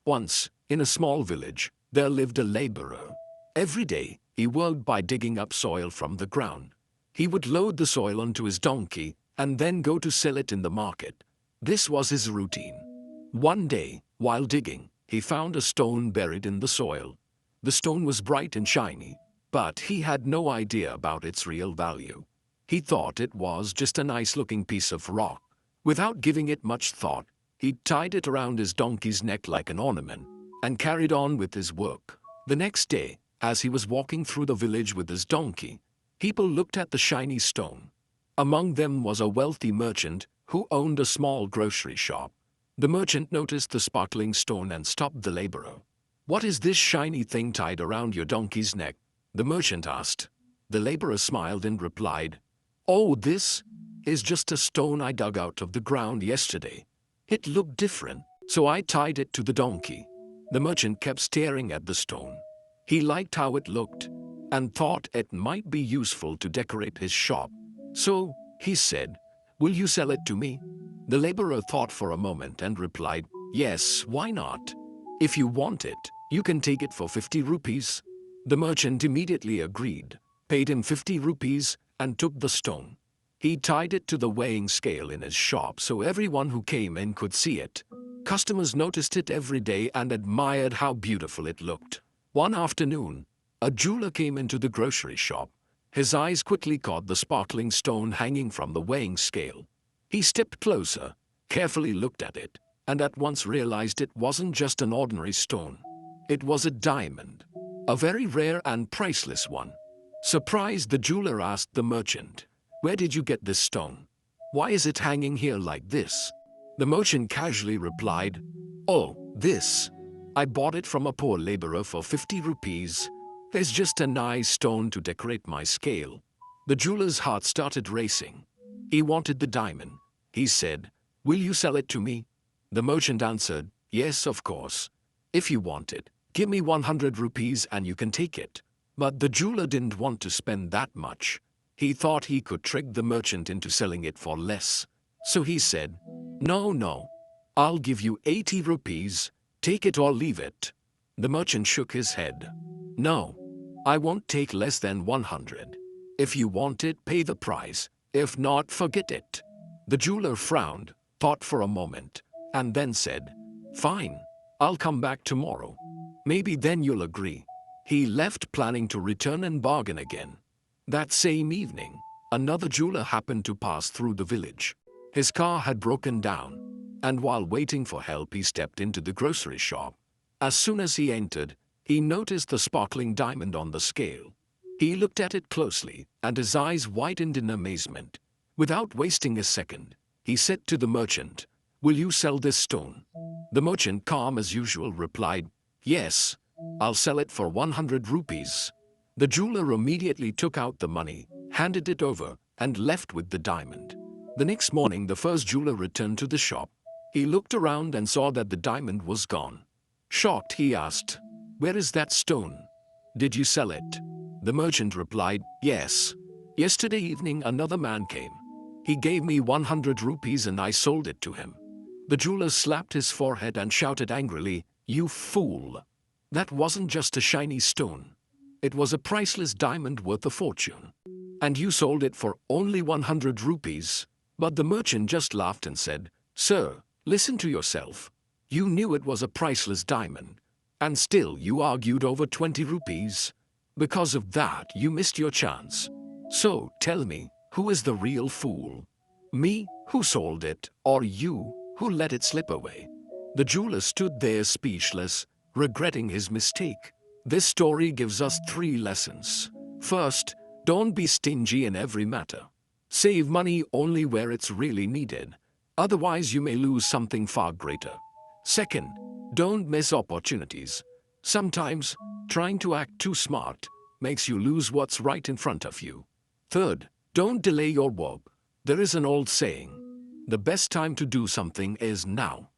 Once, in a small village, there lived a laborer. Every day, he worked by digging up soil from the ground. He would load the soil onto his donkey and then go to sell it in the market. This was his routine. One day, while digging, he found a stone buried in the soil. The stone was bright and shiny, but he had no idea about its real value. He thought it was just a nice-looking piece of rock. Without giving it much thought, he tied it around his donkey's neck like an ornament and carried on with his work. The next day, as he was walking through the village with his donkey, people looked at the shiny stone. Among them was a wealthy merchant who owned a small grocery shop. The merchant noticed the sparkling stone and stopped the laborer. "What is this shiny thing tied around your donkey's neck?" the merchant asked. The laborer smiled and replied, "Oh, this is just a stone I dug out of the ground yesterday. It looked different, so I tied it to the donkey." The merchant kept staring at the stone. He liked how it looked and thought it might be useful to decorate his shop. So he said, "Will you sell it to me?" The laborer thought for a moment and replied, "Yes, why not? If you want it, you can take it for 50 rupees. The merchant immediately agreed, paid him 50 rupees, and took the stone. He tied it to the weighing scale in his shop so everyone who came in could see it. Customers noticed it every day and admired how beautiful it looked. One afternoon, a jeweler came into the grocery shop. His eyes quickly caught the sparkling stone hanging from the weighing scale. He stepped closer, carefully looked at it, and at once realized it wasn't just an ordinary stone. It was a diamond, a very rare and priceless one. Surprised, the jeweler asked the merchant, "Where did you get this stone? Why is it hanging here like this?" The merchant casually replied, "Oh, this. I bought it from a poor laborer for 50 rupees. It's just a nice stone to decorate my scale." The jeweler's heart started racing. He wanted the diamond. He said, "Will you sell it to me?" The merchant answered, "Yes, of course. If you want it, give me 100 rupees and you can take it." But the jeweler didn't want to spend that much. He thought he could trick the merchant into selling it for less. So he said, No, I'll give you 80 rupees. Take it or leave it." The merchant shook his head. "No, I won't take less than 100. If you want it, pay the price. If not, forget it." The jeweler frowned, thought for a moment, and then said, "Fine, I'll come back tomorrow. Maybe then you'll agree." He left, planning to return and bargain again. That same evening, another jeweler happened to pass through the village. His car had broken down, and while waiting for help, he stepped into the grocery shop. As soon as he entered, he noticed the sparkling diamond on the scale. He looked at it closely, and his eyes widened in amazement. Without wasting a second, he said to the merchant, "Will you sell this stone?" The merchant, calm as usual, replied, "Yes, I'll sell it for 100 rupees." The jeweler immediately took out the money, handed it over, and left with the diamond. The next morning, the first jeweler returned to the shop. He looked around and saw that the diamond was gone. Shocked, he asked, "Where is that stone? Did you sell it?" The merchant replied, "Yes. Yesterday evening another man came. He gave me 100 rupees and I sold it to him." The jeweler slapped his forehead and shouted angrily, "You fool! That wasn't just a shiny stone. It was a priceless diamond worth a fortune. And you sold it for only 100 rupees. But the merchant just laughed and said, "Sir, listen to yourself. You knew it was a priceless diamond. And still you argued over 20 rupees. Because of that, you missed your chance. So tell me, who is the real fool? Me, who sold it, or you, who let it slip away?" The jeweler stood there speechless, regretting his mistake. This story gives us 3 lessons. First, don't be stingy in every matter. Save money only where it's really needed. Otherwise, you may lose something far greater. Second, don't miss opportunities. Sometimes, trying to act too smart makes you lose what's right in front of you. Third, don't delay your work. There is an old saying, the best time to do something is now.